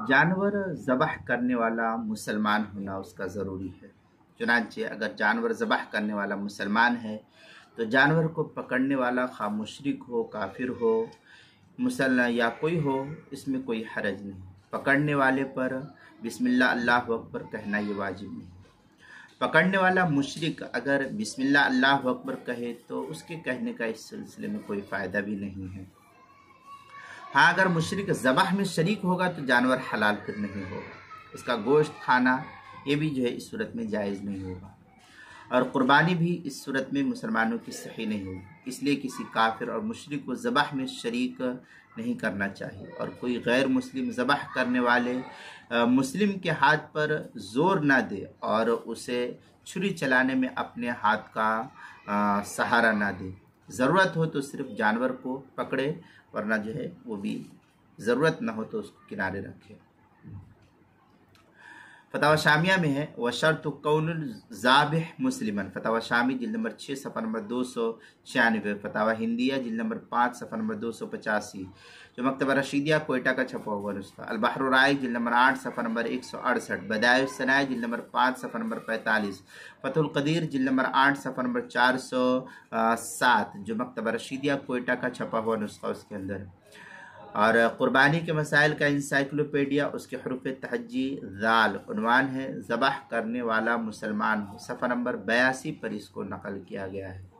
जानवर ज़बह करने वाला मुसलमान होना उसका ज़रूरी है। चुनांचे अगर जानवर ज़बह करने वाला मुसलमान है तो जानवर को पकड़ने वाला खा मुशरिक हो, काफिर हो, मुसलमान या कोई हो, इसमें कोई हरज नहीं। पकड़ने वाले पर बिस्मिल्लाह अल्लाहु अकबर कहना ये वाजिब नहीं। पकड़ने वाला मुशरिक अगर बिस्मिल्लाह अल्लाहु अकबर कहे तो उसके कहने का इस सिलसिले में कोई फ़ायदा भी नहीं है। हाँ, अगर मुशरिक ज़बह में शरीक होगा तो जानवर हलाल फिर नहीं होगा, उसका गोश्त खाना ये भी जो है इस सूरत में जायज़ नहीं होगा। और क़ुरबानी भी इस सूरत में मुसलमानों की सही नहीं होगी। इसलिए किसी काफिर और मुशरिक को ज़बह में शरीक नहीं करना चाहिए। और कोई गैर मुस्लिम ज़बह करने वाले मुस्लिम के हाथ पर ज़ोर ना दे और उसे छुरी चलाने में अपने हाथ का सहारा ना दे। ज़रूरत हो तो सिर्फ जानवर को पकड़े, वरना जो है वो भी ज़रूरत ना हो तो उसको किनारे रखे। फतावा शामिया में है वशर्त कौनुल ज़ाबिह मुस्लिमन, फतावा शामी जिल्द नंबर 6 सफ़ा नंबर 296, फतावा हिंदिया जिल्द नंबर 5 सफ़ा नंबर 285, जो मकतबा रशीदिया कोयटा का छपा हुआ नुस्खा, अल बहर राइक जिल्द नंबर 8 सफ़ा नंबर 168, बदाइउ सनाए जिल्द नंबर 5 सफ़ा नंबर 45, फतहुल कदीर जिल्द नंबर 8 सफ़ा नंबर 407, जो मकतबा रशीदिया कोयटा का छपा हुआ नुस्खा उसके अंदर। और क़ुरबानी के मसाइल का इंसाइक्लोपीडिया, उसके हरूफ तहज्जी ज़ाल, उन्वान है ज़बह करने वाला मुसलमान हो, सफ़ा नंबर 82 पर इसको नकल किया गया है।